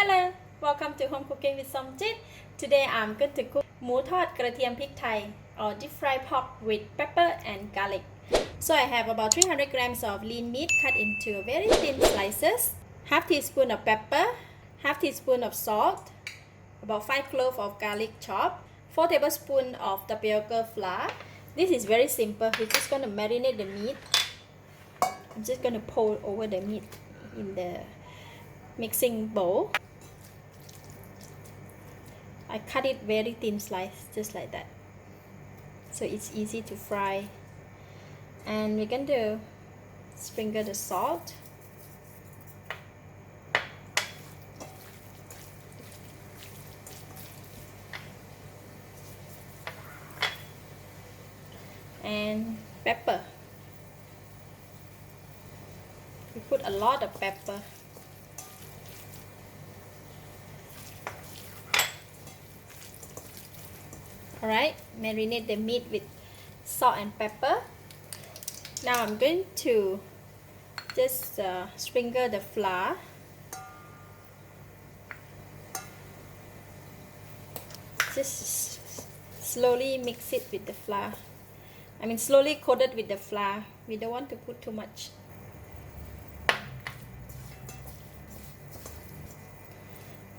Hello, welcome to Home Cooking with Somjit. Today I'm going to cook หมูทอดกระเทียมพริกไทย or deep fried pork with pepper and garlic. So I have about 300 grams of lean meat cut into very thin slices, half teaspoon of pepper, half teaspoon of salt, about 5 cloves of garlic chopped, 4 tablespoons of tapioca flour. This is very simple. We're just going to marinate the meat. I'm just going to pour over the meat in the mixing bowl. I cut it very thin slice, just like that, so it's easy to fry. And we're going to sprinkle the salt, and pepper. We put a lot of pepper. Alright, marinate the meat with salt and pepper. Now I'm going to just sprinkle the flour. Just slowly mix it with the flour. I mean slowly coat it with the flour. We don't want to put too much.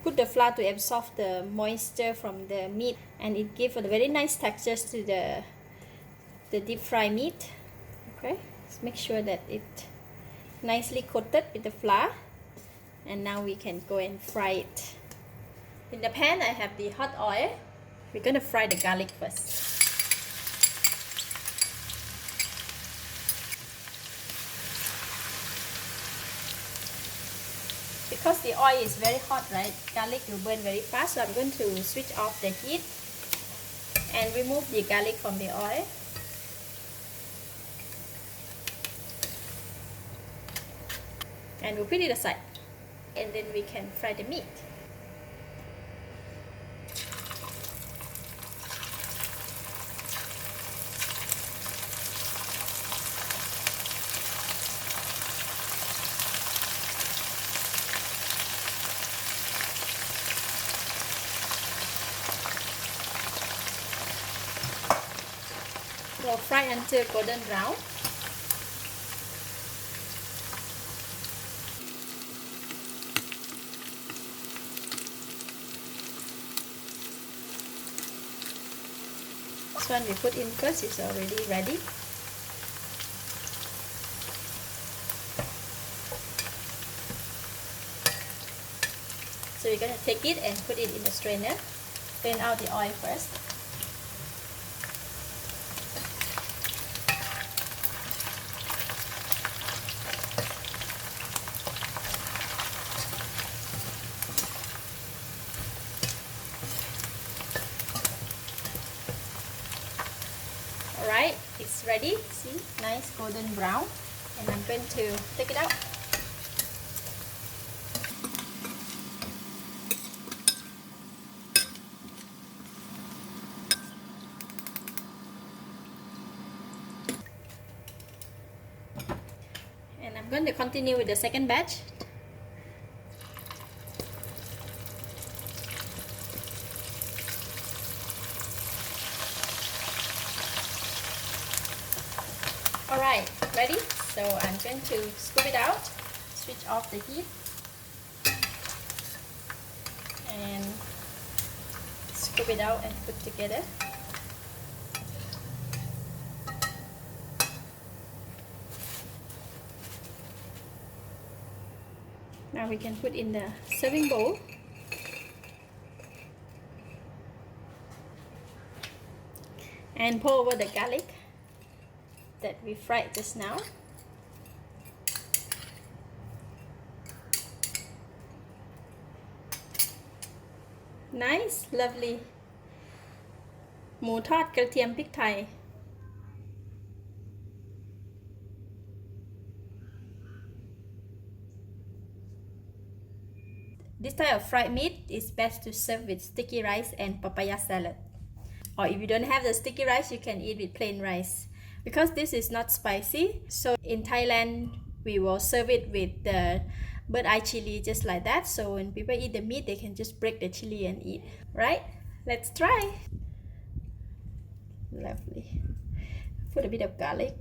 Put the flour to absorb the moisture from the meat, and it gives a very nice texture to the deep fry meat. Okay, just make sure that it nicely coated with the flour, and now we can go and fry it. In the pan I have the hot oil. We're going to fry the garlic first. Because the oil is very hot, right, garlic will burn very fast, so I'm going to switch off the heat and remove the garlic from the oil. And we'll put it aside, and then we can fry the meat. We'll fry until golden brown. This one we put in first, it's already ready. So you're going to take it and put it in the strainer. Drain out the oil first. Alright, it's ready. See, nice golden brown, and I'm going to take it out. And I'm going to continue with the second batch. Alright, ready? So I'm going to scoop it out, switch off the heat, and scoop it out and put together. Now we can put in the serving bowl. And pour over the garlic that we fried just now. Nice, lovely หมูทอดกระเทียมพริกไทย This type of fried meat is best to serve with sticky rice and papaya salad. Or if you don't have the sticky rice, you can eat with plain rice. Because this is not spicy, so in Thailand we will serve it with the bird eye chili just like that, so when people eat the meat they can just break the chili and eat, right? Let's try. Lovely. Put a bit of garlic.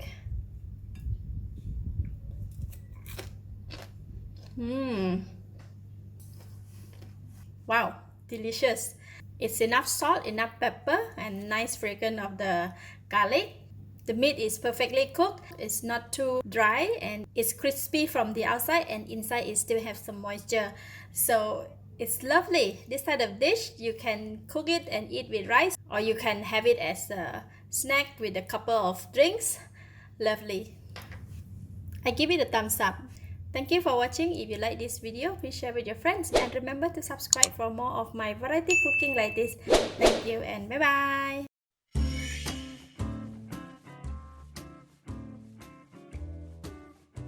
Wow, delicious. It's enough salt, enough pepper, and nice fragrance of the garlic. The meat is perfectly cooked. It's not too dry, and it's crispy from the outside, and inside it still have some moisture. So it's lovely. This type of dish, you can cook it and eat with rice, or you can have it as a snack with a couple of drinks. Lovely. I give it a thumbs up. Thank you for watching. If you like this video, please share with your friends, and remember to subscribe for more of my variety cooking like this. Thank you and bye bye.